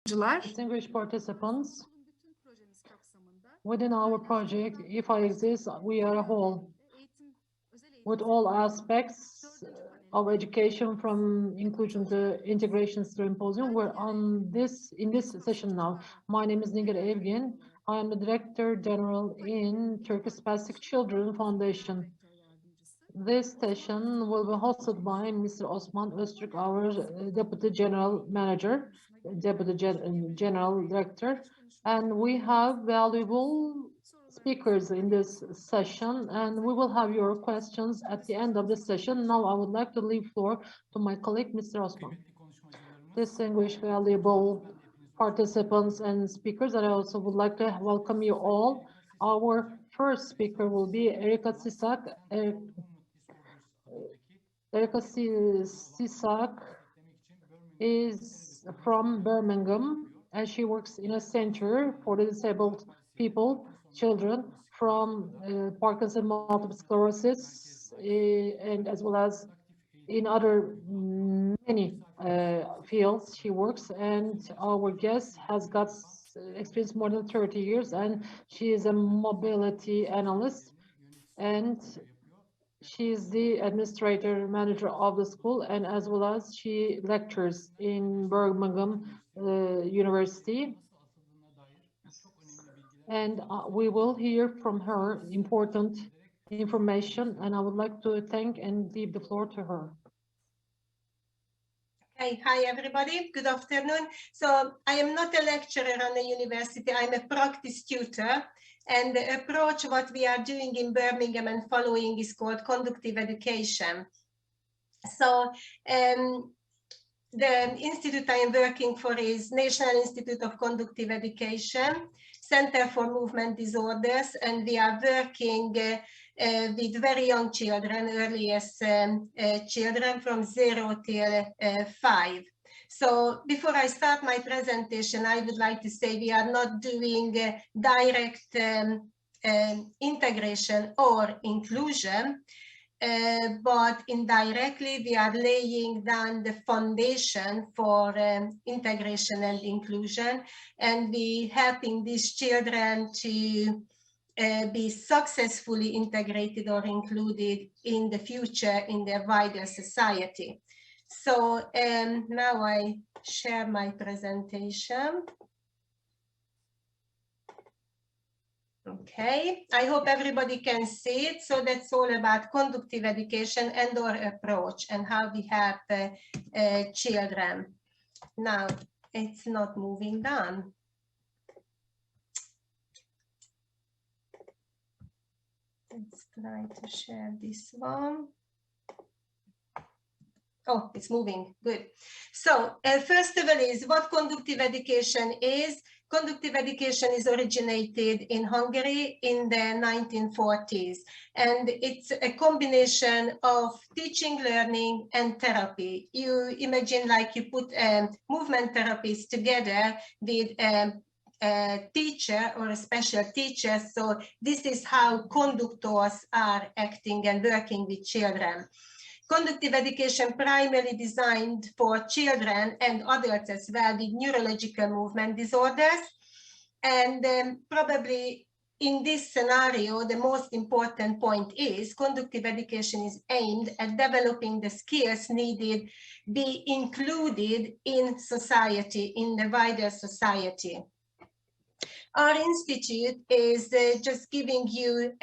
Distinguished participants, within our project, If I Exist, We Are a Whole, with all aspects of education from inclusion to integration symposium. We're in this session now. My name is Nigar Evgen. I am the Director General in Turkish Spastic Children Foundation. This session will be hosted by Mr. Osman Öztürk, our Deputy General Manager, Deputy General Director, and we have valuable speakers in this session, and we will have your questions at the end of the session. Now I would like to leave floor to my colleague, Mr. Osman. Distinguished, valuable participants and speakers, I also would like to welcome you all. Our first speaker will be Erika Sisak. Erika Sisak is from Birmingham, and she works in a center for the disabled people, children from Parkinson, multiple sclerosis, and as well as in other many fields she works. And our guest has got experience more than 30 years, and she is a mobility analyst, and she is the administrator manager of the school, and as well as she lectures in Birmingham University. And we will hear from her important information, and I would like to thank and leave the floor to her. Okay, hi everybody, good afternoon. So I am not a lecturer on the university, I'm a practice tutor, and the approach what we are doing in Birmingham and following is called conductive education. So the institute I am working for is National Institute of Conductive Education, Center for Movement Disorders, and we are working with very young children, earliest children from 0 till 5. So before I start my presentation, I would like to say we are not doing direct integration or inclusion, but indirectly we are laying down the foundation for integration and inclusion, and we helping these children to be successfully integrated or included in the future in their wider society. So now I share my presentation. Okay, I hope everybody can see it. So that's all about conductive education and our approach and how we help children. Now, it's not moving down. Let's try to share this one. Oh, it's moving, good. So first of all is what conductive education is. Conductive education is originated in Hungary in the 1940s, and it's a combination of teaching, learning, and therapy. You imagine like you put movement therapies together with a teacher or a special teacher. So this is how conductors are acting and working with children. Conductive education primarily designed for children and adults as well with neurological movement disorders. And probably in this scenario, the most important point is conductive education is aimed at developing the skills needed be included in society, in the wider society. Our institute is just giving you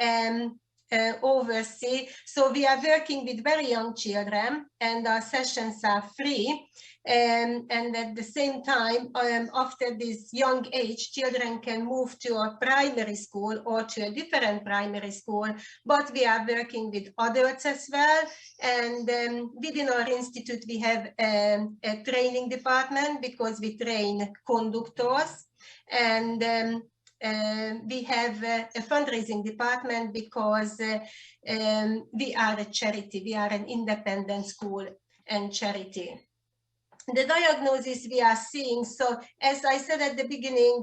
oversee. So we are working with very young children, and our sessions are free. And at the same time, after this young age, children can move to a primary school or to a different primary school, but we are working with adults as well. And within our institute, we have a training department because we train conductors, and we have a fundraising department because we are a charity, we are an independent school and charity. The diagnosis we are seeing, so as I said at the beginning,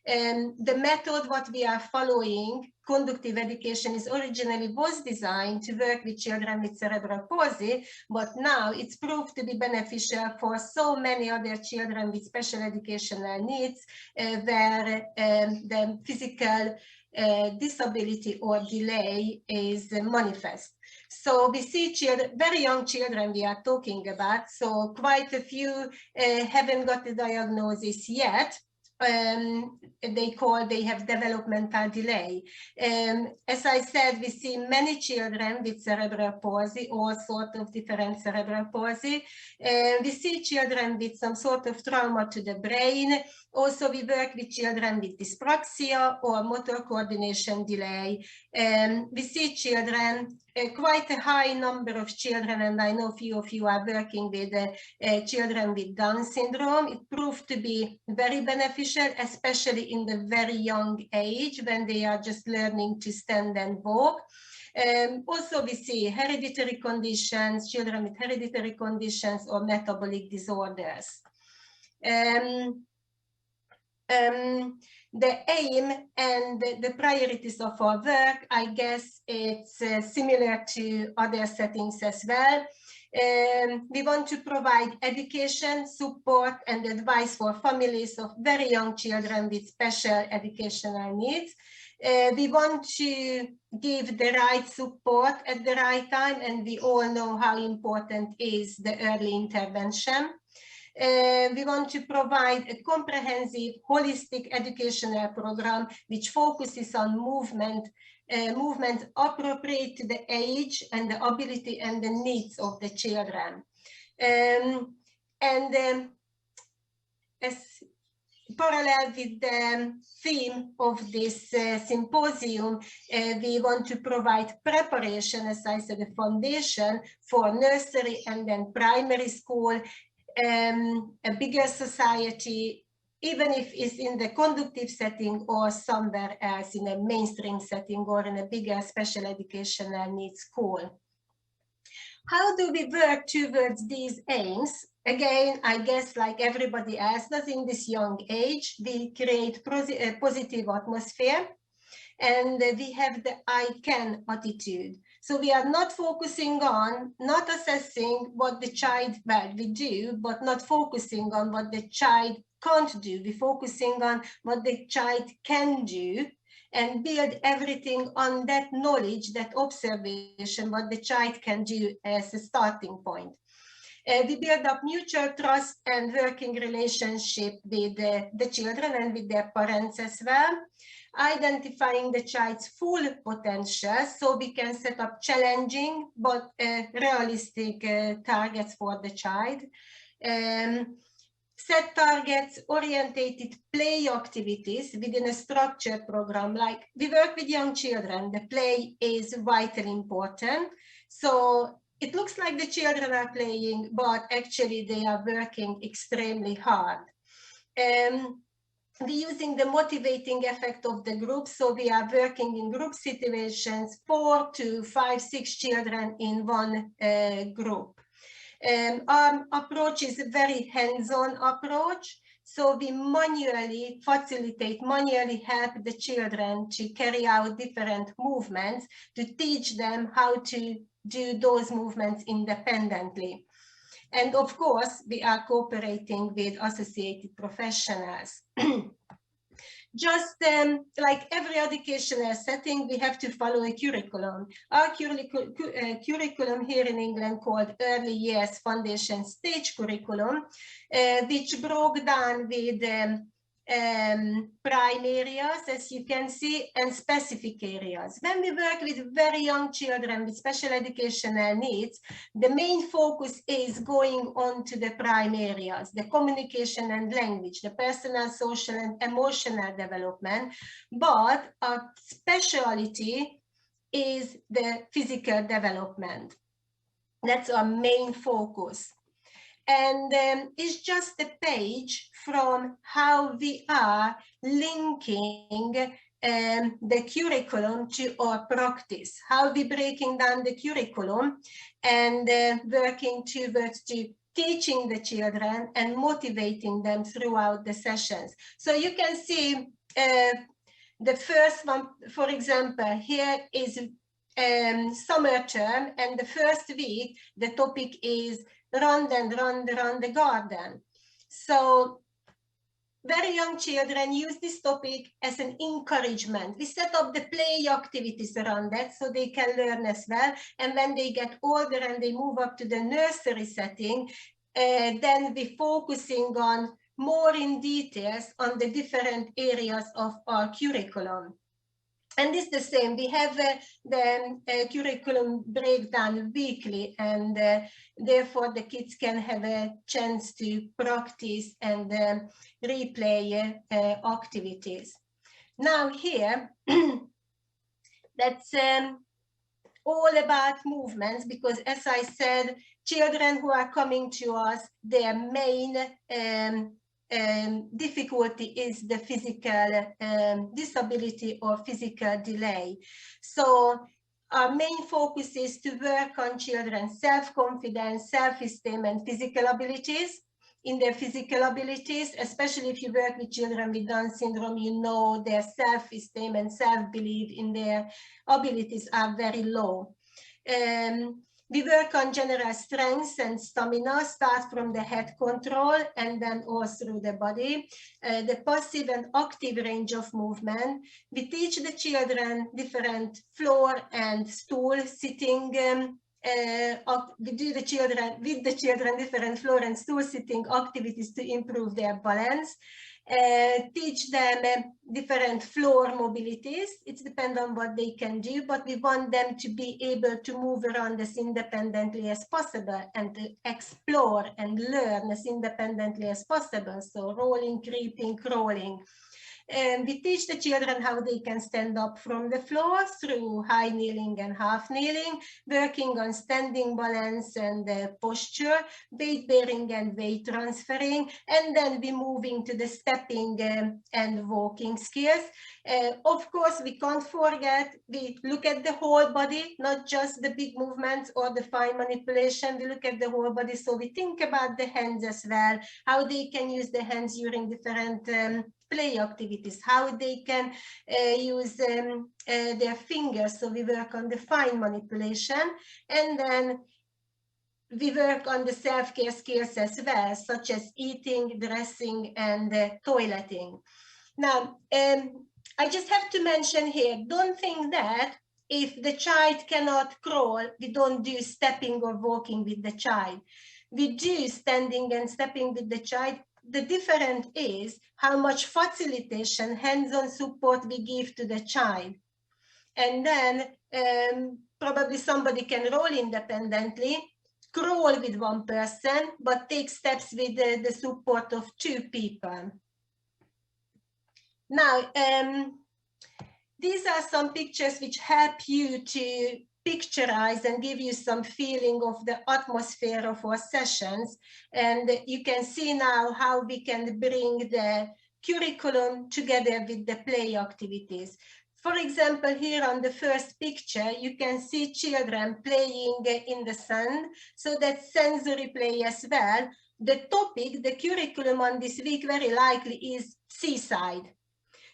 the method what we are following conductive education is originally was designed to work with children with cerebral palsy, but now it's proved to be beneficial for so many other children with special educational needs where the physical disability or delay is manifest. So we see children, very young children we are talking about, so quite a few haven't got the diagnosis yet. They have developmental delay. As I said, we see many children with cerebral palsy, all sorts of different cerebral palsy. We see children with some sort of trauma to the brain. Also, we work with children with dyspraxia or motor coordination delay. We see children, quite a high number of children, and I know few of you are working with children with Down syndrome. It proved to be very beneficial, especially in the very young age when they are just learning to stand and walk. Also, we see hereditary conditions, children with hereditary conditions or metabolic disorders. The aim and the priorities of our work, I guess it's similar to other settings as well. We want to provide education, support, and advice for families of very young children with special educational needs. We want to give the right support at the right time, and we all know how important is the early intervention. We want to provide a comprehensive, holistic educational program which focuses on movement appropriate to the age and the ability and the needs of the children. As parallel with the theme of this symposium, we want to provide preparation, as I said, a foundation for nursery and then primary school, a bigger society, even if it's in the conductive setting or somewhere else in a mainstream setting or in a bigger special educational needs school. How do we work towards these aims? Again, I guess like everybody else does in this young age, we create a positive atmosphere, and we have the I can attitude. So we are not focusing on, not assessing what the child, well, we do, but not focusing on what the child can't do. We're focusing on what the child can do and build everything on that knowledge, that observation, what the child can do as a starting point. We build up mutual trust and working relationship with the children and with their parents as well. Identifying the child's full potential so we can set up challenging but realistic targets for the child. Set targets orientated play activities within a structured program. Like we work with young children, the play is vitally important. So it looks like the children are playing, but actually they are working extremely hard. We're using the motivating effect of the group. So we are working in group situations, 4 to 5, 6 children in one group. Our approach is a very hands-on approach. So we manually facilitate, manually help the children to carry out different movements, to teach them how to do those movements independently. And of course, we are cooperating with associated professionals. Just like every educational setting, we have to follow a curriculum. Our curriculum here in England called Early Years Foundation Stage Curriculum, which broke down with prime areas, as you can see, and specific areas. When we work with very young children with special educational needs, the main focus is going on to the prime areas, the communication and language, the personal, social, and emotional development. But our specialty is the physical development. That's our main focus. And it's just a page from how we are linking the curriculum to our practice, how we're breaking down the curriculum and working towards teaching the children and motivating them throughout the sessions. So you can see The first one, for example, here is summer term, and the first week, the topic is run and run around the garden. So very young children use this topic as an encouragement. We set up the play activities around that so they can learn as well. And when they get older and they move up to the nursery setting, then we're focusing on more in details on the different areas of our curriculum. And it's the same, we have the curriculum breakdown weekly, and therefore the kids can have a chance to practice and replay activities. Now here, that's all about movements, because as I said, children who are coming to us, their main difficulty is the physical disability or physical delay. So our main focus is to work on children's self-confidence, self-esteem, and physical abilities. In their physical abilities, especially if you work with children with Down syndrome, you know their self-esteem and self-belief in their abilities are very low. We work on general strengths and stamina, start from the head control and then all through the body. The passive and active range of movement. We teach the children different floor and stool sitting. We do with the children different floor and stool sitting activities to improve their balance. Teach them different floor mobilities. It depends on what they can do, but we want them to be able to move around as independently as possible and to explore and learn as independently as possible. So rolling, creeping, crawling. And we teach the children how they can stand up from the floor through high kneeling and half kneeling, working on standing balance and posture, weight bearing and weight transferring, and then we moving to the stepping and walking skills. Of course, we can't forget, we look at the whole body, not just the big movements or the fine manipulation. We look at the whole body, so we think about the hands as well, how they can use the hands during different play activities, how they can use their fingers. So we work on the fine manipulation, and then we work on the self-care skills as well, such as eating, dressing, and toileting. Now, I just have to mention here, don't think that if the child cannot crawl, we don't do stepping or walking with the child. We do standing and stepping with the child. The difference is how much facilitation, hands-on support we give to the child. And then probably somebody can roll independently, crawl with one person, but take steps with the support of two people. Now, these are some pictures which help you to picturize and give you some feeling of the atmosphere of our sessions. And you can see now how we can bring the curriculum together with the play activities. For example, here on the first picture, you can see children playing in the sun. So that's sensory play as well. The topic, the curriculum on this week very likely is seaside.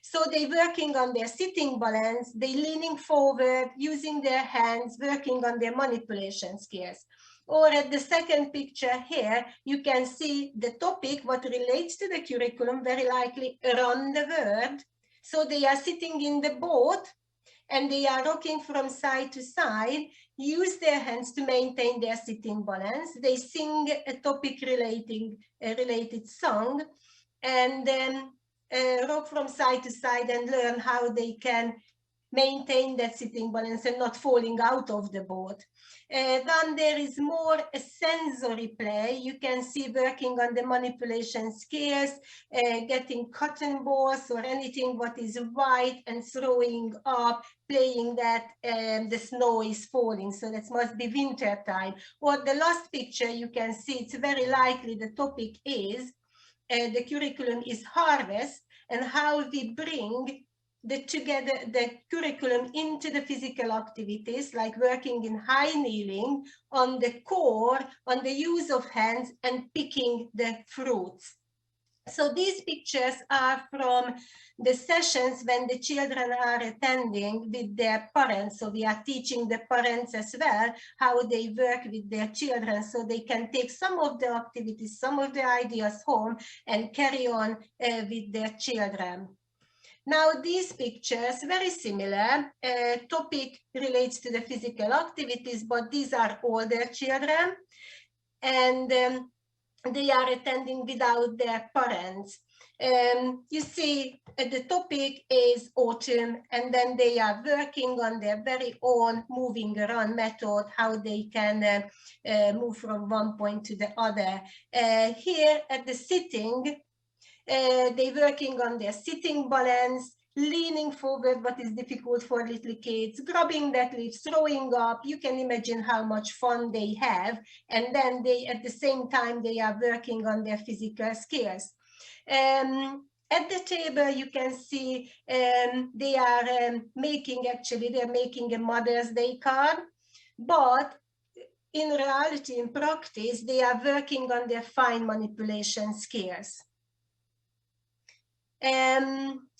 So they're working on their sitting balance, they're leaning forward, using their hands, working on their manipulation skills. Or at the second picture here, you can see the topic, what relates to the curriculum, very likely around the world. So they are sitting in the boat and they are rocking from side to side, use their hands to maintain their sitting balance. They sing a topic related song, and then rock from side to side and learn how they can maintain that sitting balance and not falling out of the boat. Then there is more a sensory play. You can see working on the manipulation skills, getting cotton balls or anything what is white and throwing up, playing that the snow is falling. So that must be winter time. Or the last picture you can see, it's very likely the topic is the curriculum is harvest, and how we bring the curriculum into the physical activities, like working in high kneeling, on the core, on the use of hands, and picking the fruits. So these pictures are from the sessions when the children are attending with their parents. So we are teaching the parents as well how they work with their children, so they can take some of the activities, some of the ideas home and carry on with their children. Now these pictures, very similar, topic relates to the physical activities, but these are older children, and they are attending without their parents. You see, the topic is autumn, and then they are working on their very own moving around method, how they can move from one point to the other. Here at the sitting, they're working on their sitting balance, leaning forward, what is difficult for little kids, grabbing that leaf, throwing up. You can imagine how much fun they have. And then they, at the same time, they are working on their physical skills. At the table, you can see they are making a Mother's Day card, but in reality, in practice, they are working on their fine manipulation skills.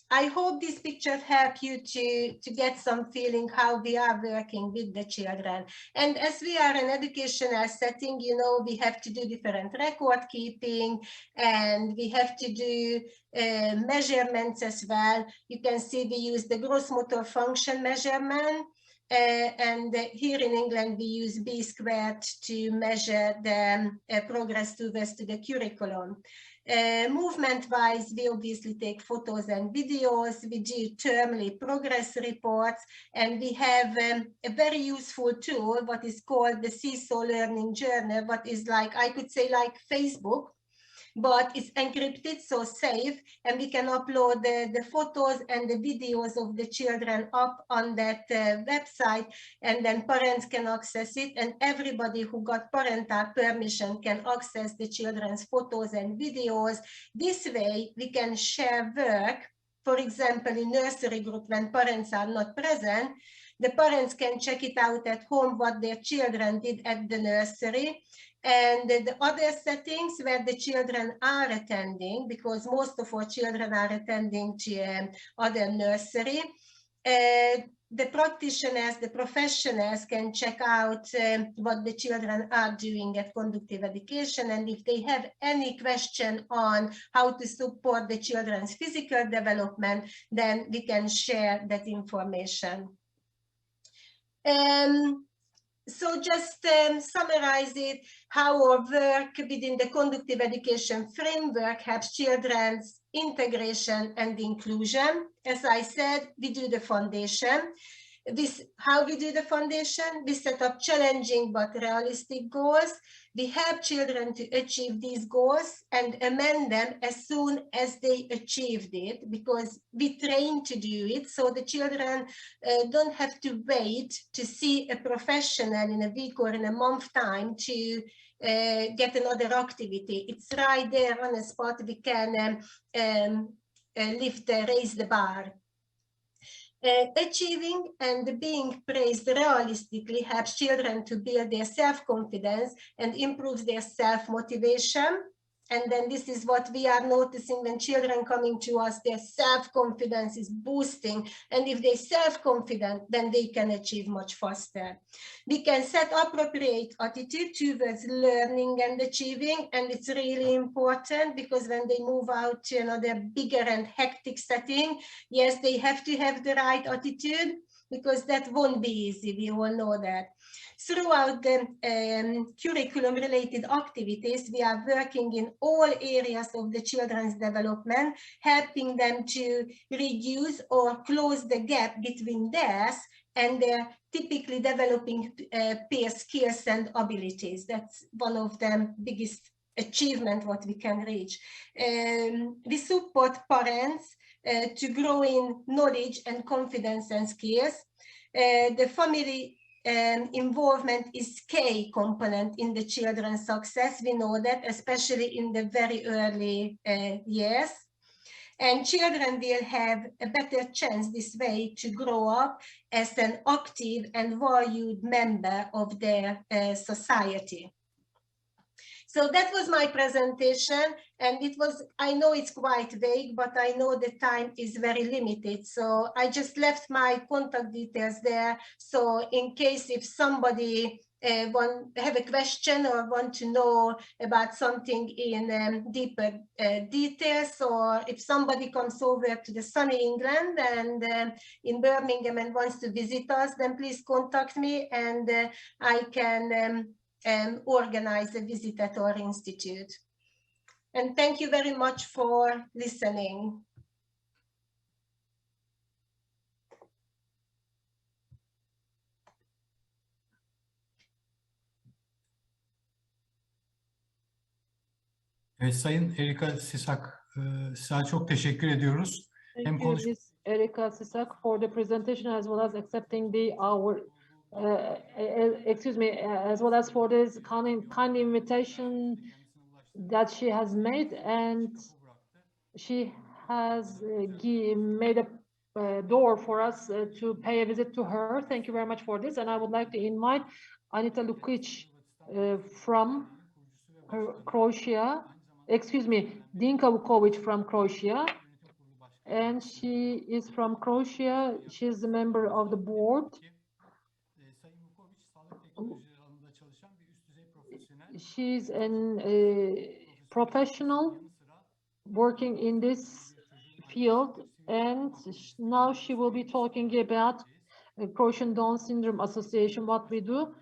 I hope these pictures help you to get some feeling how we are working with the children. And as we are an educational setting, you know, we have to do different record keeping, and we have to do measurements as well. You can see we use the gross motor function measurement. And here in England, we use B² to measure the progress towards the curriculum. Movement-wise, we obviously take photos and videos. We do termly progress reports, and we have a very useful tool, what is called the Seesaw Learning Journal, what is like, I could say like Facebook, but it's encrypted, so safe, and we can upload the photos and the videos of the children up on that website, and then parents can access it, and everybody who got parental permission can access the children's photos and videos. This way, we can share work. For example, in nursery group, when parents are not present, the parents can check it out at home, what their children did at the nursery. And the other settings where the children are attending, because most of our children are attending to other nursery, the practitioners, the professionals can check out what the children are doing at Conductive Education. And if they have any question on how to support the children's physical development, then we can share that information. So just summarize it, how our work within the Conductive Education framework helps children's integration and inclusion. As I said, we do the foundation. How we do the foundation? We set up challenging but realistic goals. We help children to achieve these goals and amend them as soon as they achieved it, because we train to do it, so the children don't have to wait to see a professional in a week or in a month time to get another activity. It's right there on the spot. We can raise the bar. Achieving and being praised realistically helps children to build their self-confidence and improves their self-motivation. And then this is what we are noticing when children coming to us, their self-confidence is boosting. And if they're self-confident, then they can achieve much faster. We can set appropriate attitude towards learning and achieving. And it's really important, because when they move out to another bigger and hectic setting, yes, they have to have the right attitude, because that won't be easy. We all know that. Throughout the curriculum-related activities, we are working in all areas of the children's development, helping them to reduce or close the gap between theirs and their typically developing peer skills and abilities. That's one of the biggest achievements what we can reach. We support parents to grow in knowledge and confidence and skills. The family involvement is key component in the children's success. We know that, especially in the very early years. And children will have a better chance this way to grow up as an active and valued member of their society. So that was my presentation, and it was, I know it's quite vague, but I know the time is very limited. So I just left my contact details there. So in case if somebody have a question or want to know about something in deeper details, or if somebody comes over to the sunny England and in Birmingham and wants to visit us, then please contact me, and I can organize a visit at our institute. And thank you very much for listening. Evet, Sayın Erika Sisak, size çok teşekkür ediyoruz. Thank you, Ms. Erika Sisak, for the presentation, as well as accepting excuse me, as well as for this kind invitation that she has made, and she has made a door for us to pay a visit to her. Thank you very much for this, and I would like to invite Anita Lukic from Croatia. Excuse me, Dinka Vukovic from Croatia, and she is from Croatia. She's a member of the board. She's a professional working in this field, and now she will be talking about Croatian Down Syndrome Association, what we do,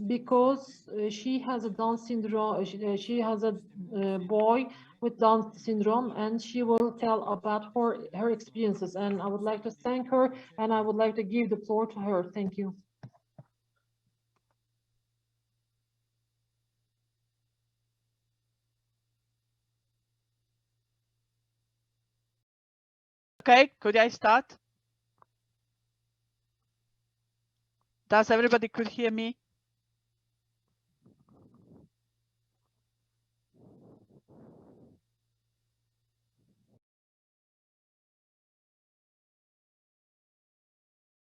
because she has a Down syndrome, she has a boy with Down syndrome, and she will tell about her experiences. And I would like to thank her, and I would like to give the floor to her. Thank you. Okay, could I start? Does everybody could hear me?